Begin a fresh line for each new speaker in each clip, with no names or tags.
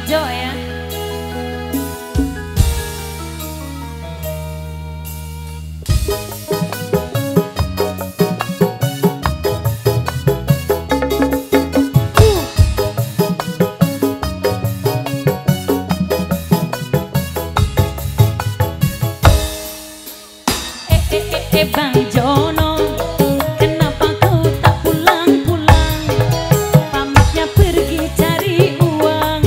Jo ya.
Bang Jono, kenapa kau tak pulang-pulang? Pamitnya pergi cari uang,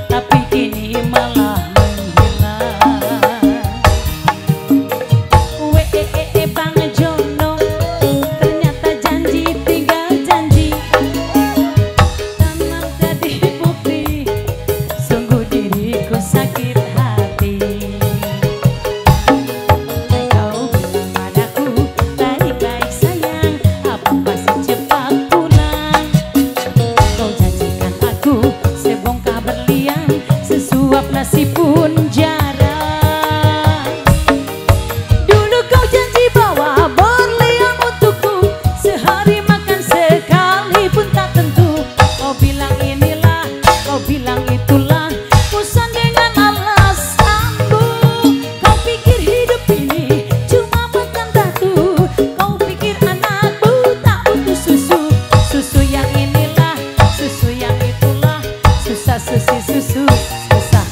tapi kini malah menghilang. Bang Jono, ternyata janji tinggal janji, tanah jadi bukti, sungguh diriku sakit hati. Nasi pun jarang. Dulu kau janji bawa berlian untukku, sehari makan sekali pun tak tentu. Kau bilang inilah, kau bilang itulah, bosan dengan alasanmu. Kau pikir hidup ini cuma makan batu, kau pikir anakmu tak butuh susu. Susu yang inilah, susu yang itulah, susah susi susu susah.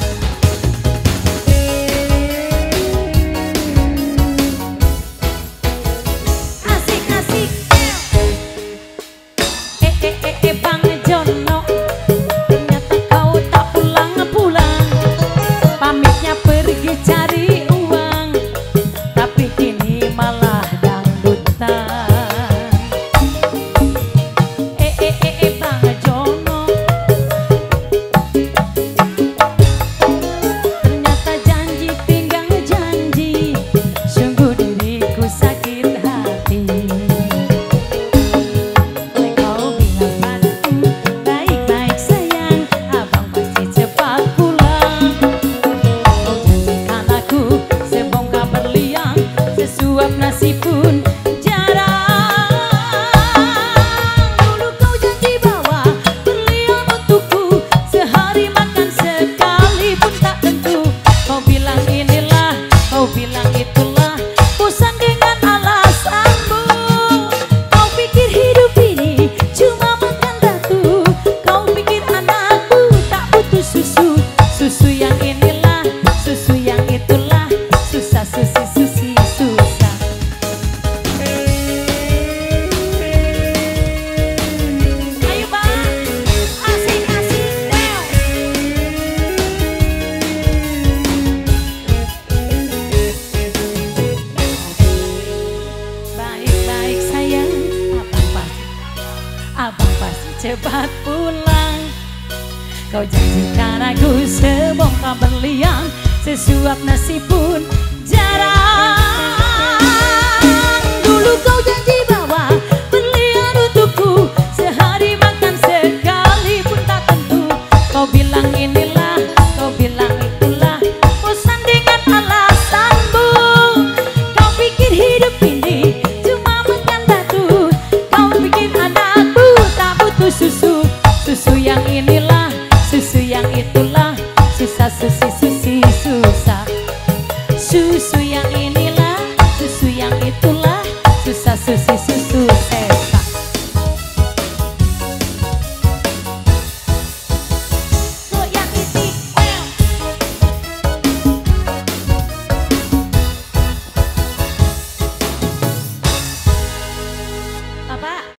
Bang Jono, ternyata kau tak pulang-pulang, pamitnya pergi cari uang, tapi kini malah dangdutan. Bang Jono, ternyata janji tinggal janji, sungguh diriku sakit hati. Nasi pun jarang. Dulu kau janji bawa berlian untukku, sehari makan sekali pun tak tentu. Kau bilang inilah, kau bilang itulah, bosan dengan alasanmu. Kau pikir hidup ini cuma makan batu, kau pikir anakmu tak butuh susu. Susu yang inilah, susu yang itulah, susah susi susi susah. Abang pasti cepat pulang. Kau janjikan aku sebongkah berlian, sesuap nasi pun